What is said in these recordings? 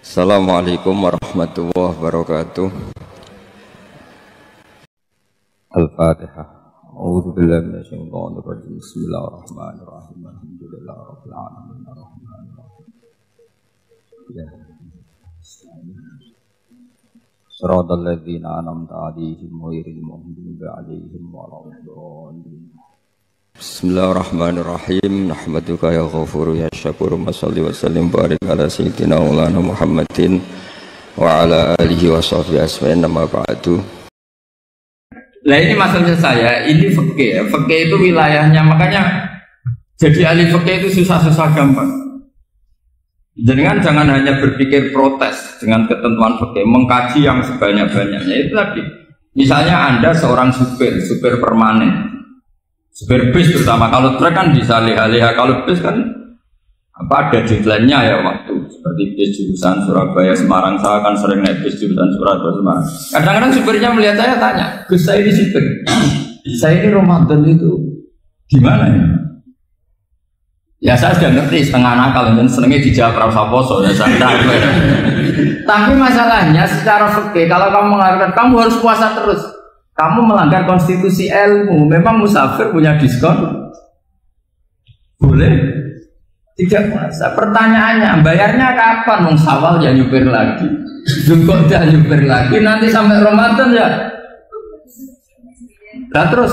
Assalamualaikum warahmatullahi wabarakatuh. Al-Fatihah. A'udzu billahi minasyaitonir rajim. Bismillahirrahmanirrahim. Alhamdulillahirabbil alamin arrahmanir rahim. Ya. Shiratal ladzina an'amta 'alaihim ghairil maghdubi 'alaihim waladdallin. Bismillahirrahmanirrahim. Nahmaduka ya ghafuru ya syakuru. Mashalli wa sallim barik ala sayyidina maulana Muhammadin wa ala alihi wa sahbihi asma'in nama ba'du. Nah ini maksudnya saya, ini fikih. Fikih itu wilayahnya, makanya jadi ahli fikih itu susah-susah gampang. Jangan hanya berpikir protes dengan ketentuan fikih, mengkaji yang sebanyak-banyaknya. Itu tadi, misalnya Anda seorang supir permanen, supir bis terutama, kalau truk kan bisa leha-leha, kalau bis kan ada deadline-nya ya waktu. Seperti bis jurusan Surabaya Semarang, saya kan sering naik bis jurusan Surabaya Semarang. Kadang-kadang supirnya melihat saya tanya, Gus saya ini supir, saya ini Ramadan itu gimana ya? Ya saya sudah ngerti setengah nakal dan senengnya dijawab rasa poso ya santai. Tapi masalahnya secara fikih kalau kamu mengatakan kamu harus puasa terus, kamu melanggar konstitusi ilmu. Memang musafir punya diskon? Boleh? Tidak puasa. Pertanyaannya, bayarnya kapan? Mau Syawal ya nyupir lagi, Dzulqa'dah nyupir lagi, nanti sampai Ramadan ya. Nah terus,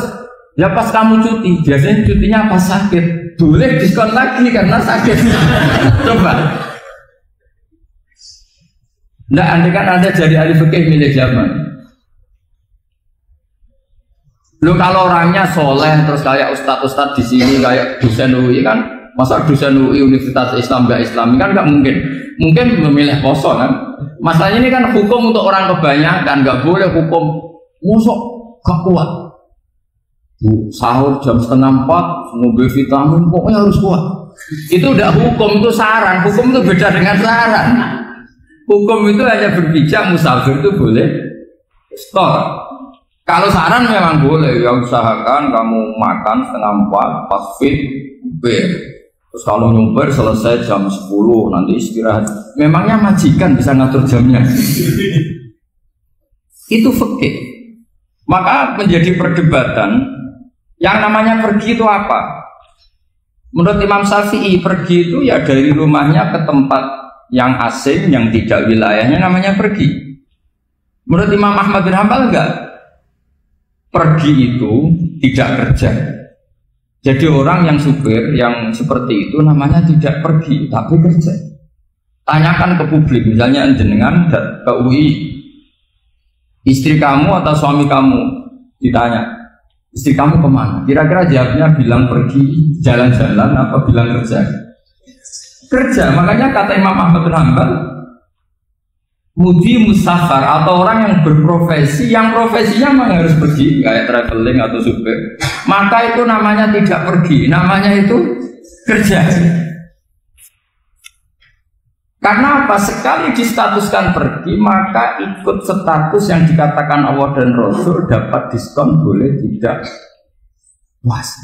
ya pas kamu cuti, biasanya cutinya pas sakit, boleh diskon lagi karena sakit. Coba. Nah, andai kan Anda jadi ahli fikih milih zaman. Lu kalau orangnya soleh terus kayak ustadz di sini kayak dosen UI kan, masa dosen UI Universitas Islam nggak Islami kan nggak mungkin. Mungkin memilih poso kan. Masalahnya ini kan hukum untuk orang kebanyakan, nggak boleh hukum musuh gak kuat. Sahur jam 3:30 mobil vitamin pokoknya harus kuat. Itu udah hukum, itu saran. Hukum itu beda dengan saran. Hukum itu hanya berpijak musafir itu boleh store. Kalau saran memang boleh, ya usahakan kamu makan 3:30 pas fit, terus kalau nyumpir selesai jam 10 nanti istirahat. Memangnya majikan bisa ngatur jamnya? Itu fikih. Maka menjadi perdebatan yang namanya pergi itu apa? Menurut Imam Syafi'i pergi itu ya dari rumahnya ke tempat yang asing yang tidak wilayahnya namanya pergi. Menurut Imam Ahmad bin Hanbal enggak. Pergi itu tidak kerja. Jadi orang yang supir yang seperti itu namanya tidak pergi tapi kerja. Tanyakan ke publik, misalnya jenengan ke UI, istri kamu atau suami kamu ditanya, istri kamu kemana? Kira-kira jawabnya bilang pergi jalan-jalan apa bilang kerja? Kerja. Makanya kata Imam Ahmad bin Hanbal, mudi musafar atau orang yang berprofesi, yang profesinya memang harus pergi, kayak traveling atau supir, maka itu namanya tidak pergi, namanya itu kerja. Karena apa? Sekali distatuskan pergi, maka ikut status yang dikatakan Allah dan Rasul, dapat diskon, boleh tidak puasa.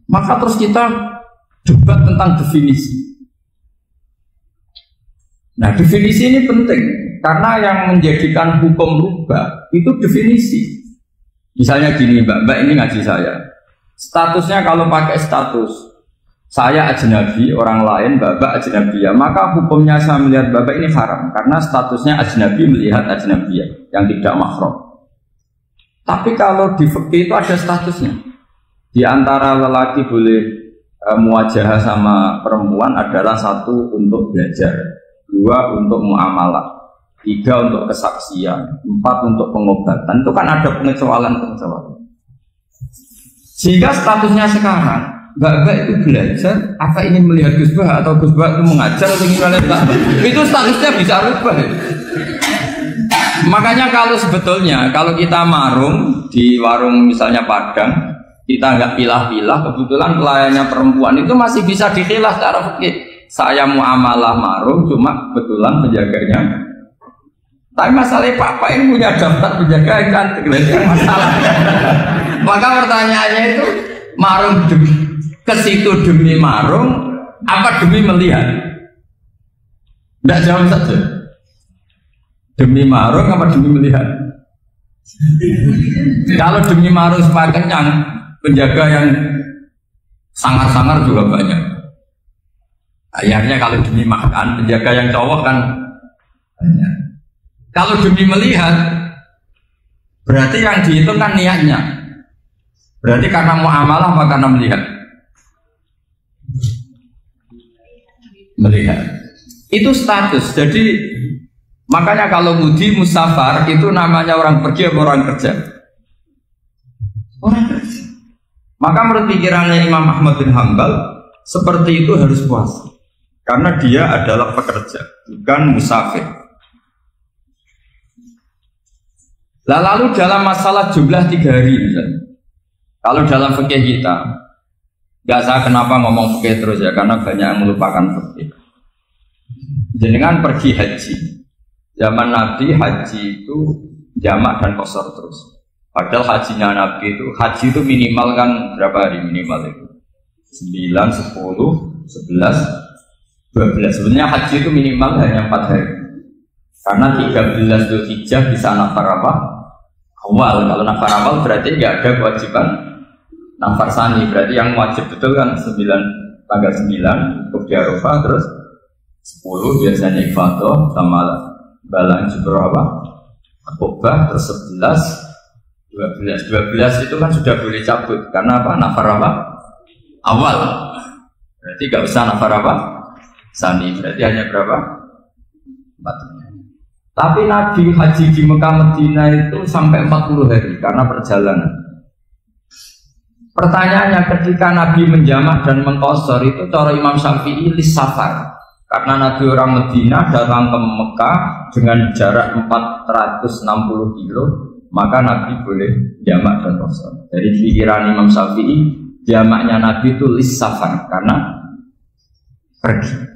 Maka terus kita debat tentang definisi. Nah definisi ini penting karena yang menjadikan hukum rubah itu definisi. Misalnya gini mbak ini ngaji saya, statusnya kalau pakai status saya ajnabi, orang lain mbak ajnabiyah, maka hukumnya saya melihat mbak ini haram karena statusnya ajnabi melihat ajnabiyah yang tidak mahram. Tapi kalau di fikih itu ada statusnya. Di antara lelaki boleh muwajahah sama perempuan adalah 1 untuk belajar, 2 untuk muamalah, 3 untuk kesaksian, 4 untuk pengobatan. Itu kan ada pengecualian. Sehingga statusnya sekarang mbak itu belajar, apa ingin melihat Gus Bah atau Gus Bah itu mengajar atau ingin melihat mbak, itu statusnya bisa rubah. Makanya kalau sebetulnya kalau kita marung di warung misalnya Padang, kita nggak pilah-pilah, kebetulan pelayannya perempuan itu masih bisa dikhilah secara fikih. Saya muamalah marung, cuma kebetulan penjaganya. Tapi masalahnya papa ini punya daftar penjaga yang cantik, itu masalah. Maka pertanyaannya itu marung ke situ demi marung, apa demi melihat? Tidak jawab saja. Demi marung apa demi melihat? Kalau demi marung supaya kenyang, penjaga yang sangar-sangar juga banyak. Akhirnya kalau demi makan, penjaga yang cowok kan banyak. Kalau demi melihat, berarti yang dihitung kan niatnya. Berarti karena muamalah apa karena melihat? Melihat. Itu status. Jadi makanya kalau mudi musafar itu namanya orang pergi atau orang kerja? Orang kerja. Maka menurut pikirannya Imam Ahmad bin Hanbal seperti itu harus puasa. Karena dia adalah pekerja, bukan musafir. Lalu dalam masalah jumlah 3 hari misalnya. Kalau dalam fikih kita, nggak saya kenapa ngomong fikih terus ya, karena banyak yang melupakan fikih. Jenengan pergi haji, zaman Nabi haji itu jamak dan qasar terus. Padahal hajinya Nabi itu minimal kan berapa hari minimal itu? 9, 10, 11, 12. Sebenarnya haji itu minimal hanya 4 hari. Karena 13 Dzulhijjah bisa nafar apa? Awal. Kalau nafar awal berarti nggak ada kewajiban nafar sani. Berarti yang wajib betul kan tanggal 9 cukup di Arafah, terus 10 biasanya ifadah sama balang jubur apa? Akobah, terus 11, 12 itu kan sudah boleh cabut. Karena apa? Nafar apa? Awal. Berarti nggak usah nafar apa? Sani. Berarti hanya berapa? 4. Tapi Nabi haji di Mekah Medina itu sampai 40 hari karena perjalanan. Pertanyaannya ketika Nabi menjamak dan mengqasar itu cara Imam Syafi'i lis-safar. Karena Nabi orang Medina datang ke Mekah dengan jarak 460 kilo, maka Nabi boleh jamak dan qasar. Jadi pikiran Imam Syafi'i jamaknya Nabi itu lis-safar karena pergi.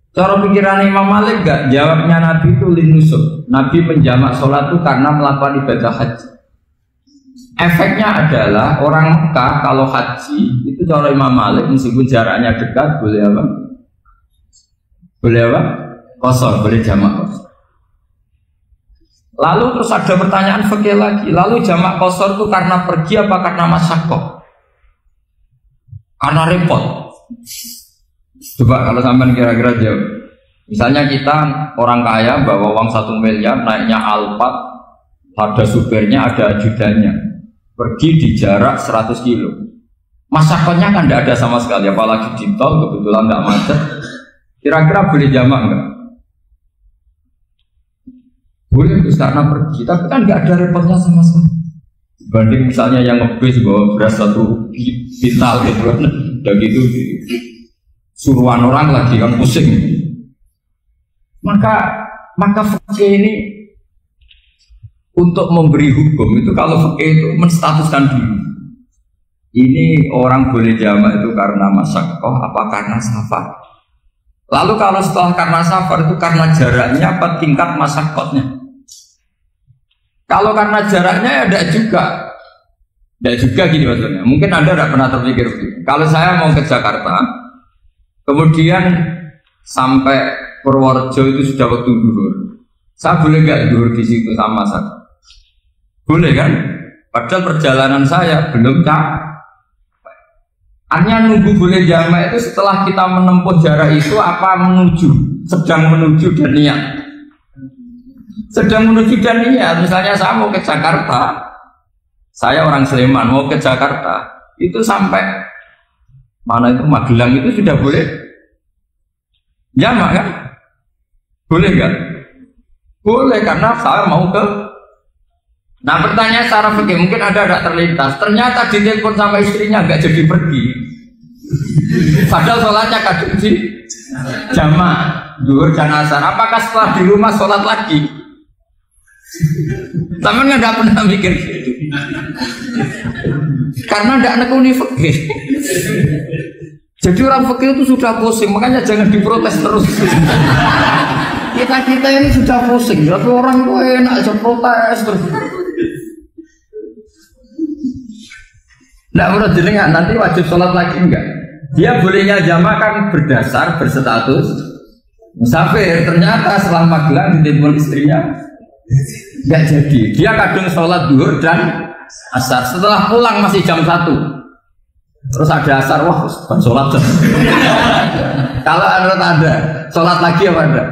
Cara pikiran Imam Malik enggak, jawabnya Nabi itu linusuk. Nabi menjamak sholat itu karena melakukan ibadah haji. Efeknya adalah orang Mekah kalau haji itu cara Imam Malik meskipun jaraknya dekat boleh apa? Boleh apa? Qasar, boleh jamak qasar. Lalu terus ada pertanyaan fikih lagi. Lalu jamak qasar itu karena pergi apa karena masyaqqah? Karena repot. Coba kalau sampean kira-kira jawab. Misalnya kita orang kaya bawa uang 1 miliar, naiknya Alphard, ada supirnya, ada ajudannya, pergi di jarak 100 kilo. Masyaqqahnya kan tidak ada sama sekali, apalagi di tol kebetulan tidak macet. Kira-kira boleh jamak enggak? Boleh itu karena pergi, tapi kan nggak ada repotnya sama sekali. Banding misalnya yang ngebis bawa beras 1 pintal gitu kan, udah gitu suruhan orang lagi kan pusing. Maka fikih ini untuk memberi hukum itu kalau fikih itu menstatuskan dulu. Ini orang boleh jamak itu karena masyaqqah apa karena safar. Lalu kalau setelah karena safar itu karena jaraknya apa tingkat masyaqqahnya. Kalau karena jaraknya ya tidak juga. Tidak juga gini maksudnya. Mungkin Anda tidak pernah terpikir begitu. Kalau saya mau ke Jakarta, kemudian sampai Purworejo itu sudah waktu duhur. Saya boleh nggak duhur di situ sama saya? Boleh kan? Padahal perjalanan saya belum capek. Artinya nunggu boleh jamak itu setelah kita menempuh jarak itu apa menuju, sedang menuju dan niat. Sedang menuju dan niat. Misalnya saya mau ke Jakarta, saya orang Sleman mau ke Jakarta, itu sampai mana itu Magelang itu sudah boleh jamak kan? Boleh kan? Boleh karena saya mau ke. Nah pertanyaan secara fikih mungkin ada terlintas. Ternyata ditelepon sama istrinya nggak jadi pergi. Padahal sholatnya kadung di jamak zuhur dan asar. Apakah setelah di rumah sholat lagi? Temen nggak pernah mikir gitu. Karena nggak nekuni fikih. Jadi orang fikih itu sudah pusing, makanya jangan diprotes terus. Kita ini sudah pusing, tapi orang itu enak aja protes terus. Nggak menurut jenengan nanti wajib sholat lagi enggak? Dia bolehnya jamak kan berdasar berstatus musafir. Ternyata setelah Magelang ditelepon istrinya nggak jadi. Dia kadung sholat duhur dan asar. Setelah pulang masih jam 1. Terus ada asar, wah bukan sholat. Kalau ada sholat lagi apa ada?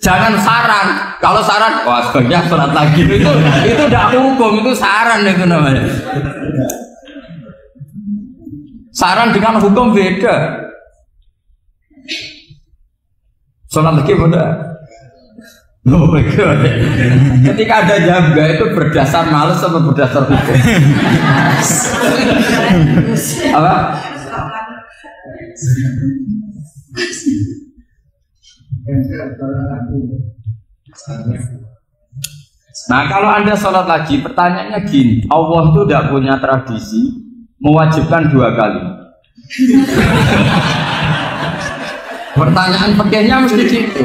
Jangan saran. Kalau saran, wah sebaiknya sholat lagi. Itu udah hukum, itu saran itu namanya. Saran dengan hukum beda. Sholat lagi beda. Oh my God. Ketika ada jaga itu berdasar malas atau berdasar hukum? Apa? Nah kalau Anda sholat lagi, pertanyaannya gini, Allah itu tidak punya tradisi mewajibkan 2 kali. Pertanyaan fikihnya mesti gitu.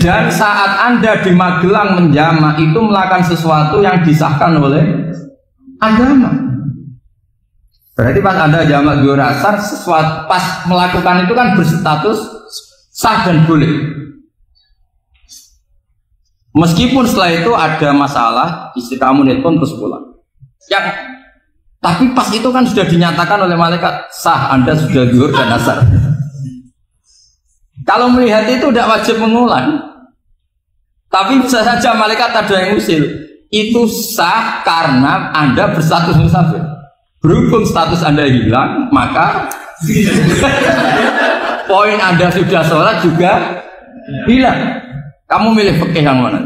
Dan saat Anda di Magelang menjamak itu melakukan sesuatu yang disahkan oleh agama. Berarti pas Anda jamak duhur asar, sesuatu pas melakukan itu kan berstatus sah dan boleh. Meskipun setelah itu ada masalah, istri kamu nelpon terus pulang. Tapi pas itu kan sudah dinyatakan oleh malaikat sah, Anda sudah duhur dan asar. Kalau melihat itu tidak wajib mengulang. Tapi bisa saja malaikat ada yang usil. Itu sah karena Anda berstatus musafir. Berhubung status Anda hilang, maka poin Anda sudah sholat juga hilang. Kamu milih fikih yang mana?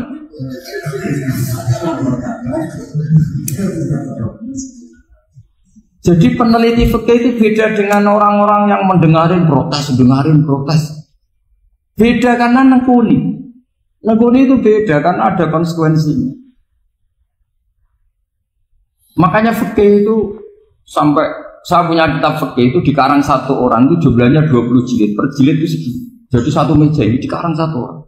Jadi peneliti fikih itu beda dengan orang-orang yang mendengarin protes. Beda karena nekuni. Nekuni itu beda karena ada konsekuensinya. Makanya fikih itu sampai saya punya kitab fikih itu dikarang 1 orang itu jumlahnya 20 jilid. Per jilid itu segini. Jadi 1 meja ini dikarang 1 orang.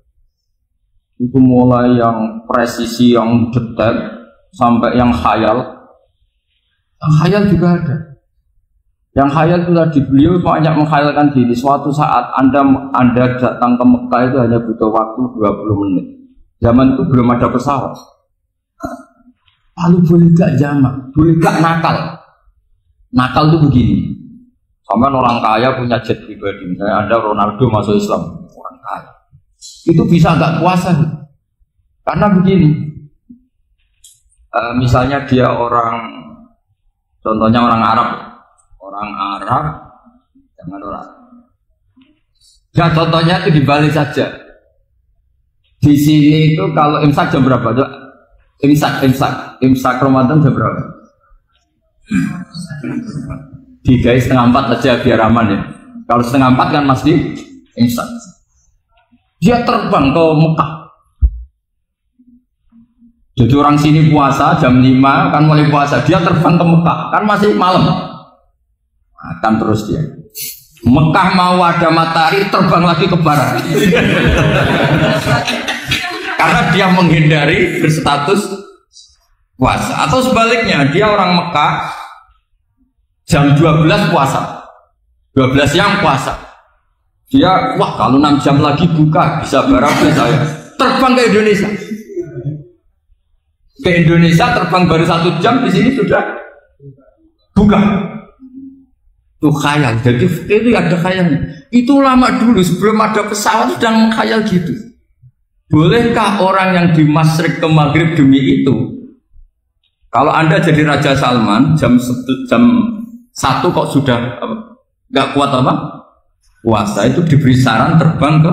Itu mulai yang presisi, yang detail sampai yang khayal. Yang khayal juga ada. Yang khayal itu tadi beliau banyak menghayalkan diri. Suatu saat Anda datang ke Mekah itu hanya butuh waktu 20 menit. Zaman itu belum ada pesawat. Lalu boleh gak jamak? Boleh gak nakal? Nakal itu begini. Sama orang kaya punya jet pribadi. Misalnya Anda Ronaldo masuk Islam, orang kaya. Itu bisa gak puasa? Karena begini. Misalnya dia contohnya orang Arab. Orang Arab, jangan orang. Ya contohnya itu di Bali saja. Di sini itu kalau imsak jam berapa? Imsak Ramadan jam berapa? 3:30 aja biar aman ya. Kalau 3:30 kan masih imsak. Dia terbang ke Mekah. Jadi orang sini puasa jam 5 kan mulai puasa. Dia terbang ke Mekah kan masih malam. Akan terus dia Mekah mau ada matahari terbang lagi ke barat karena dia menghindari berstatus puasa. Atau sebaliknya dia orang Mekah jam 12 puasa 12 siang puasa, dia wah kalau 6 jam lagi buka bisa barang saya terbang ke Indonesia terbang baru 1 jam, di sini sudah buka. Itu khayal, jadi itu ada khayalnya. Itu lama dulu sebelum ada pesawat sudah mengkhayal gitu. Bolehkah orang yang di Masyrik ke Maghrib demi itu? Kalau Anda jadi Raja Salman jam 1 kok sudah nggak kuat apa? Puasa, itu diberi saran terbang ke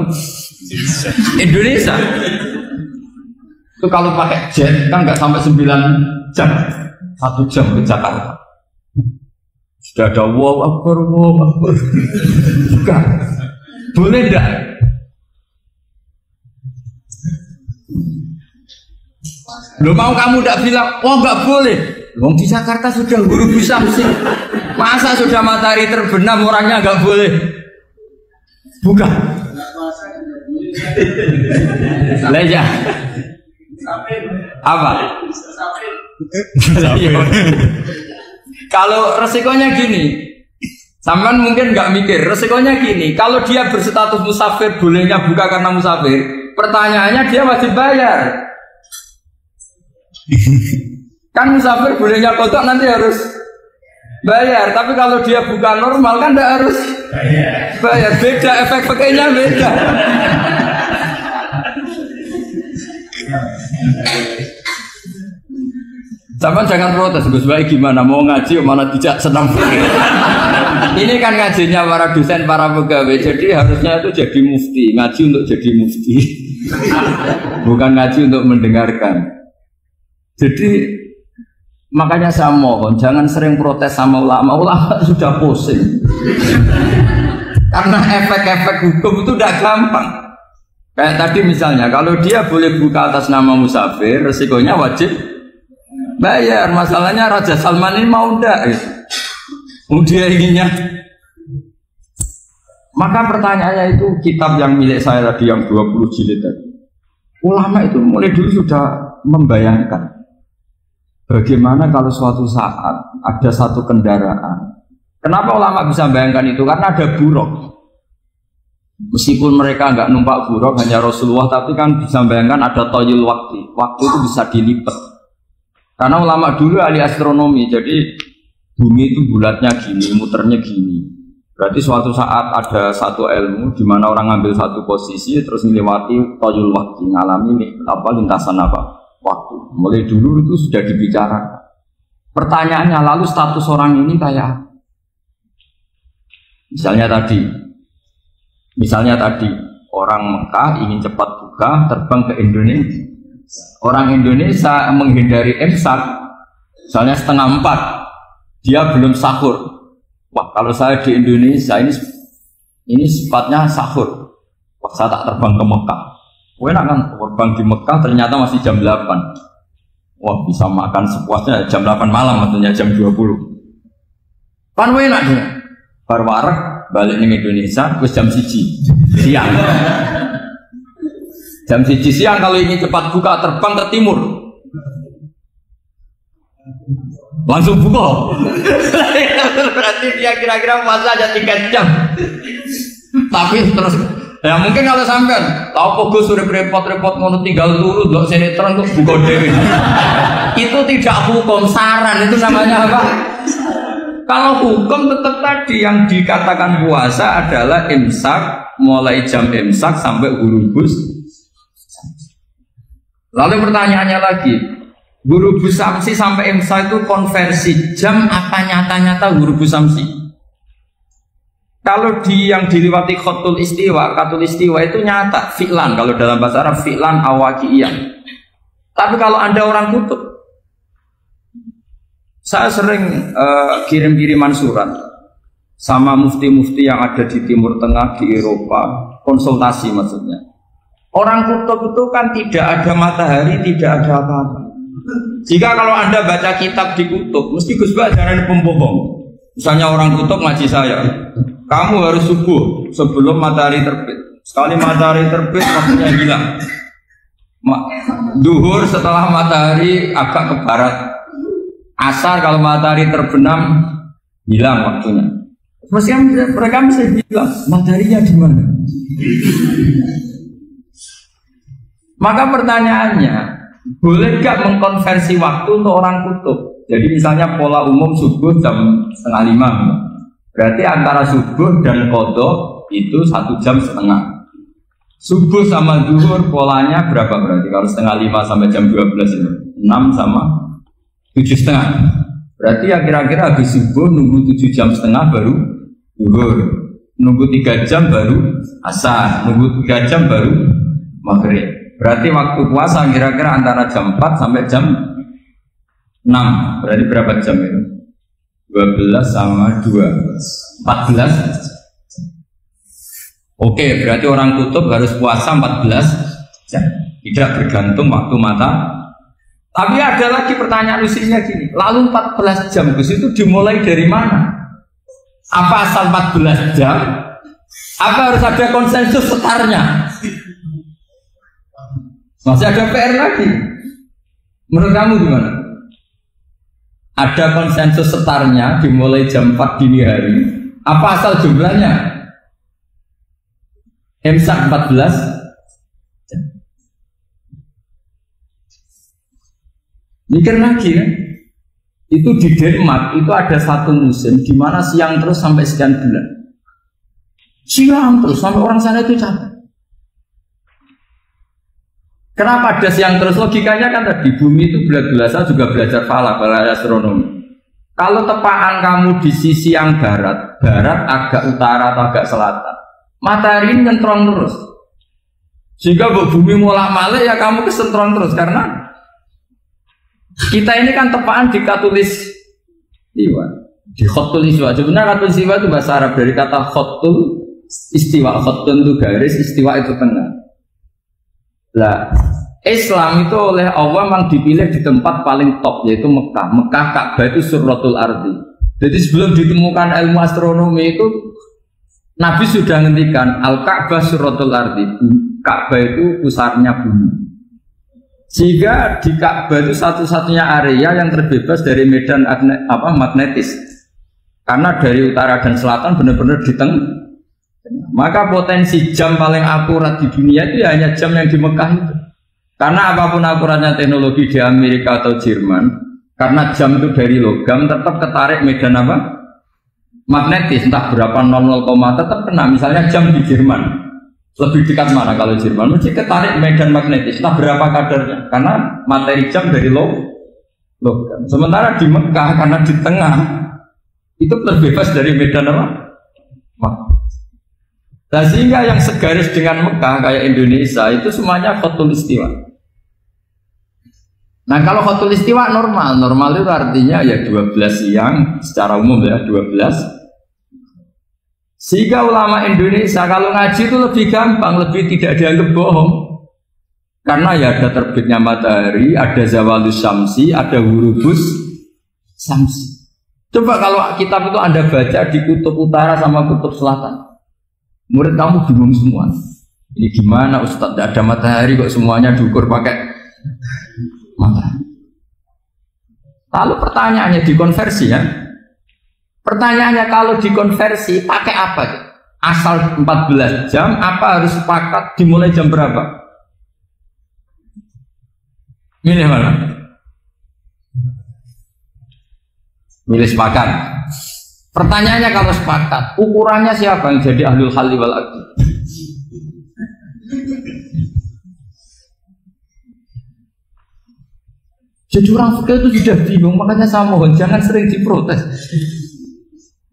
Indonesia. Itu kalau pakai jet kan nggak sampai 9 jam, 1 jam ke Jakarta. Sudah ada wow akbar. Bukan. Boleh enggak? Loh mau kamu enggak bilang, oh enggak boleh. Wong di Jakarta sudah guru bisa sih. Masa sudah matahari terbenam orangnya enggak boleh? Bukan. Leja. Apa? Kalau resikonya gini, Sampean mungkin nggak mikir, resikonya gini, kalau dia berstatus musafir, bolehnya buka karena musafir, pertanyaannya dia wajib bayar. Kan musafir bolehnya kodok nanti harus bayar, tapi kalau dia buka normal kan tidak harus bayar. Beda, efek-efeknya beda. Sama jangan protes, Gus Baik gimana mau ngaji mana tidak senang. Ini kan ngajinya para dosen, para pegawai, jadi harusnya itu jadi mufti, ngaji untuk jadi mufti, bukan ngaji untuk mendengarkan. Jadi makanya saya mohon jangan sering protes sama ulama, ulama sudah pusing. Karena efek-efek hukum itu tidak gampang. Kayak tadi misalnya, kalau dia boleh buka atas nama musafir, resikonya wajib bayar. Masalahnya Raja Salman ini mau ndak? Dia inginnya. Maka pertanyaannya itu kitab yang milik saya tadi yang 20 jilid tadi. Ulama itu mulai dulu sudah membayangkan bagaimana kalau suatu saat ada satu kendaraan. Kenapa ulama bisa bayangkan itu? Karena ada buruk. Meskipun mereka nggak numpak buruk, hanya Rasulullah, tapi kan bisa bayangkan ada toyul waktu. Waktu itu bisa dilipat. Karena ulama dulu ahli astronomi, jadi bumi itu bulatnya gini, muternya gini. Berarti suatu saat ada satu ilmu di mana orang ngambil satu posisi terus melewati toyul waktu, ngalami lintasan waktu. Mulai dulu itu sudah dibicarakan. Pertanyaannya lalu status orang ini kayak misalnya tadi orang Mekah ingin cepat buka terbang ke Indonesia. Orang Indonesia menghindari imsak, misalnya 3:30, dia belum sahur. Wah, kalau saya di Indonesia ini sifatnya sahur. Wah, saya tak terbang ke Mekah. Enak kan terbang di Mekah ternyata masih jam 8. Wah, bisa makan sepuasnya jam 8 malam, maksudnya jam 20. Kan enak dia. Barwarek balik ning Indonesia terus jam 1 siang. Jam 1 siang kalau ingin cepat buka terbang ke timur. Langsung buka. Berarti dia kira-kira puasa aja 3 jam. Tapi terus ya mungkin kalau sampean tahu kok Gus sudah repot-repot ngono tinggal turu ndelok sinetron kok buka dhewe. Itu tidak hukum, saran, itu namanya apa? Kalau hukum tetap tadi yang dikatakan puasa adalah imsak, mulai jam imsak sampai hurubus. Lalu pertanyaannya lagi, hurubus samsi sampai imsak itu konversi jam apa nyata-nyata hurubus samsi? Kalau yang diliwati khatul istiwa itu nyata fi'lan, kalau dalam bahasa Arab fi'lan awaqiyan. Tapi kalau Anda orang kutub, saya sering kirim-kiriman surat sama mufti-mufti yang ada di Timur Tengah, di Eropa, konsultasi maksudnya. Orang kutub itu kan tidak ada matahari, tidak ada apa-apa. Jika kalau Anda baca kitab di kutub, mesti Gus Bah jangan pembohong. Misalnya orang kutub ngaji saya, kamu harus subuh sebelum matahari terbit. Sekali matahari terbit, waktunya hilang. Duhur setelah matahari agak ke barat. Asar kalau matahari terbenam hilang waktunya. Mereka bisa bilang mataharinya di mana? Maka pertanyaannya, boleh gak mengkonversi waktu untuk orang kutub? Jadi misalnya pola umum subuh jam 4:30, berarti antara subuh dan qadha itu 1,5 jam. Subuh sama zuhur polanya berapa berarti? Kalau 4:30 sampai jam 12 itu 6 sama 7,5. Berarti ya kira-kira habis subuh nunggu 7,5 jam baru zuhur, nunggu 3 jam baru asar, nunggu 3 jam baru maghrib. Berarti waktu puasa kira-kira antara jam 4 sampai jam 6. Berarti berapa jam itu? 12 sama 2 14. Oke, berarti orang kutub harus puasa 14 jam. Tidak bergantung waktu mata. Tapi ada lagi pertanyaan lucunya gini, lalu 14 jam itu dimulai dari mana? Apa asal 14 jam? Apa harus ada konsensus setarnya? Masih ada PR lagi. Menurut kamu gimana? Ada konsensus setarnya dimulai jam 4 dini hari Apa asal jumlahnya? Imsak 14 jam. Mikir lagi kan? Itu di Denmark itu ada satu musim di mana siang terus sampai sekian bulan. Siang terus sampai orang sana itu capek. Kenapa ada siang terus? Logikanya kan tadi bumi itu bulat-bulat, juga belajar falak, belajar astronomi. Kalau tepaan kamu di sisi yang barat agak utara atau agak selatan, matahari ini nyentrong terus. Sehingga bumi mulak-malik ya kamu kesentrong terus karena kita ini kan tepaan di katulis iwa, di khotul istiwa. Sebenarnya khotul istiwa itu bahasa Arab dari kata khotul istiwa. Khotul itu garis, istiwa itu tengah. Lah, Islam itu oleh Allah memang dipilih di tempat paling top yaitu Mekah. Mekah Ka'bah itu surratul ardi. Jadi sebelum ditemukan ilmu astronomi itu Nabi sudah ngendikan Al-Ka'bah surratul ardi. Ka'bah itu pusarnya bumi. Sehingga di Ka'bah itu satu-satunya area yang terbebas dari medan magnetis. Karena dari utara dan selatan benar-benar di tengah. Maka potensi jam paling akurat di dunia itu ya hanya jam yang di Mekah itu. Karena apapun akuratnya teknologi di Amerika atau Jerman, karena jam itu dari logam tetap ketarik medan apa? Magnetis, entah berapa 00, tetap kena. Misalnya jam di Jerman lebih dekat mana kalau Jerman? Mesti ketarik medan magnetis. Nah berapa kadarnya? Karena materi jam dari logam. Sementara di Mekah karena di tengah itu terbebas dari medan apa? Nah sehingga yang segaris dengan Mekah kayak Indonesia itu semuanya khotul istiwa. Nah kalau khotul istiwa normal itu artinya ya 12 siang secara umum ya 12. Sehingga ulama Indonesia kalau ngaji itu lebih gampang, lebih tidak dianggap bohong. Karena ya ada terbitnya matahari, ada zawalus syamsi, ada hurubus syamsi. Coba kalau kitab itu Anda baca di kutub utara sama kutub selatan, murid kamu bingung semua. Ini gimana Ustadz, tidak ada matahari kok semuanya diukur pakai matahari. Lalu pertanyaannya dikonversi ya. Pertanyaannya kalau dikonversi pakai apa? Asal 14 jam, apa harus sepakat dimulai jam berapa? Milih mana? Milih sepakat. Pertanyaannya kalau sepakat, ukurannya siapa yang jadi ahlul halli wal aqdi? Jadi orang fikih itu sudah bingung, makanya saya mohon jangan sering diprotes.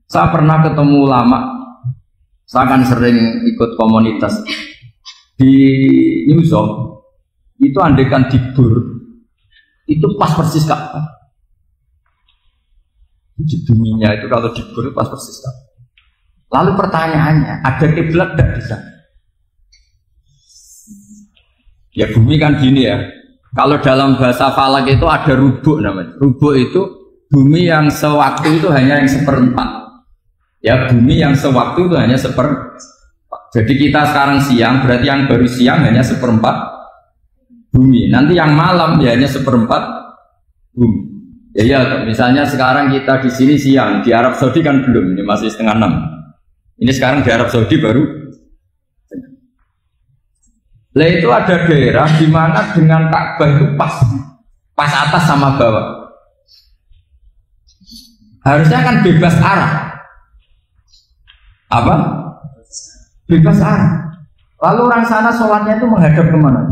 Saya pernah ketemu ulama, saya kan sering ikut komunitas di New York, itu andekan di Bur, itu pas persis Ka'bah. Di buminya itu kalau di Bur pas persis Ka'bah. Lalu pertanyaannya, ada kiblat tidak di sana? Ya bumi kan gini ya. Kalau dalam bahasa falak itu ada rubuk namanya. Rubuk itu bumi yang sewaktu itu hanya yang seperempat. Ya bumi yang sewaktu itu hanya seperempat. Jadi kita sekarang siang, berarti yang baru siang hanya seperempat bumi. Nanti yang malam ya hanya seperempat bumi. Ya misalnya sekarang kita di sini siang, di Arab Saudi kan belum, ini masih 5:30. Ini sekarang di Arab Saudi baru. Lah itu ada daerah di mana dengan Ka'bah itu pas atas sama bawah. Harusnya kan bebas arah. Apa? Bebas arah. Lalu orang sana sholatnya itu menghadap kemana?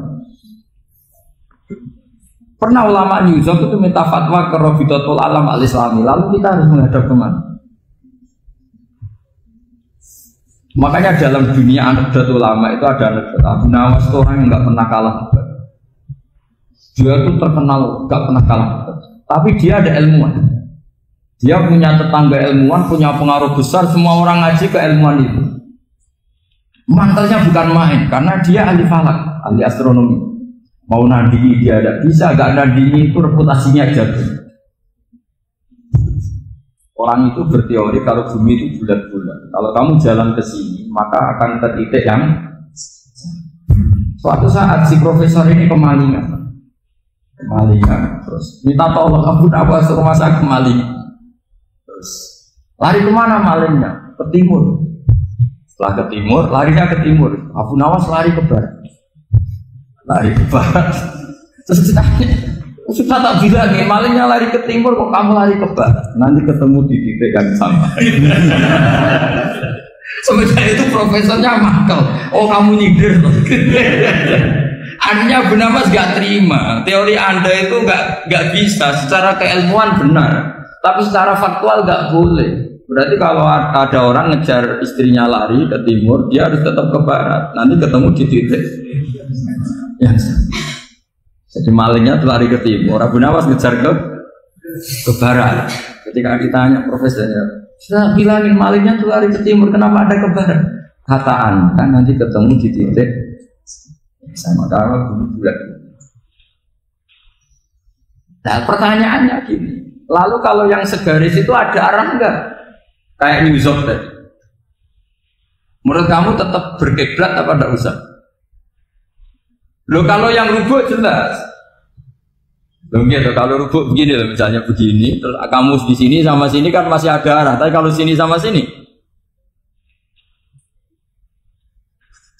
Pernah ulama New York itu minta fatwa ke Rabitatul Alam Al-Islami. Lalu kita harus menghadap kemana? Makanya dalam dunia anekdot ulama itu ada anekdot Abu Nawas itu orang yang nggak pernah kalah. Dia itu terkenal nggak pernah kalah. Tapi dia ada ilmuwan. Dia punya tetangga ilmuwan, punya pengaruh besar. Semua orang ngaji ke ilmuwan itu. Mantelnya bukan main, karena dia ahli falak, ahli astronomi. Mau nandingi dia tidak bisa, nggak nandingi itu reputasinya jatuh. Orang itu berteori kalau bumi itu bulat-bulat. Kalau kamu jalan ke sini, maka akan ke titik yang suatu saat si profesor ini kemalingan, terus minta tolong Abu Nawas rumah saya kemalingan. Terus lari kemana malingnya? ke timur. Setelah ke timur, larinya ke timur. Abu Nawas lari ke barat. Lari ke barat. Terus ditanya, sudah tak bilang nih, malingnya lari ke timur kok kamu lari ke barat. Nanti ketemu di titik yang sama. Sebenarnya itu profesornya makel. Oh kamu nyindir. Artinya Abu Nawas gak terima. Teori Anda itu gak bisa. Secara keilmuan benar, tapi secara faktual gak boleh. Berarti kalau ada orang ngejar istrinya lari ke timur, dia harus tetap ke barat. Nanti ketemu di titik. Ya. Jadi malingnya tuh lari ke timur, Abu Nawas ngejar ke barat. Ketika ditanya profesornya, saya bilangin malingnya tuh lari ke timur, kenapa ada ke barat? Kataan kan nanti ketemu di titik sama kalau bulan. Nah pertanyaannya gini, lalu kalau yang segaris itu ada arah enggak? Kayak New York tadi. Menurut kamu tetap berkiblat apa enggak usah? Loh kalau yang rubuk jelas. Loh gitu, kalau rubuk begini loh, misalnya begini, terus kamu di sini sama sini kan masih ada arah. Tapi kalau sini sama sini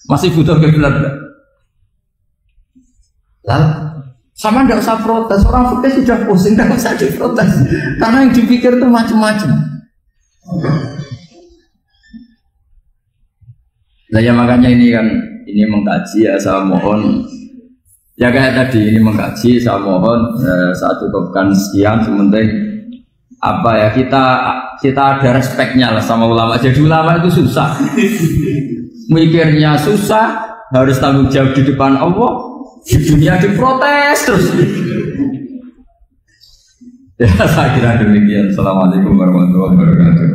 masih butuh kiblat enggak? Lalu sama enggak usah protes, orang fikih sudah pusing, enggak usah diprotes. Karena yang dipikir itu macam-macam. Nah ya makanya ini kan ini mengkaji ya, saya mohon ya kayak tadi ini mengkaji, saya mohon saya cukupkan sekian. Sementing apa ya, kita ada respeknya lah sama ulama. Jadi ulama itu susah, mikirnya susah, harus tanggung jawab di depan Allah, di dunia diprotes terus. Ya saya kira demikian. Assalamualaikum warahmatullahi wabarakatuh.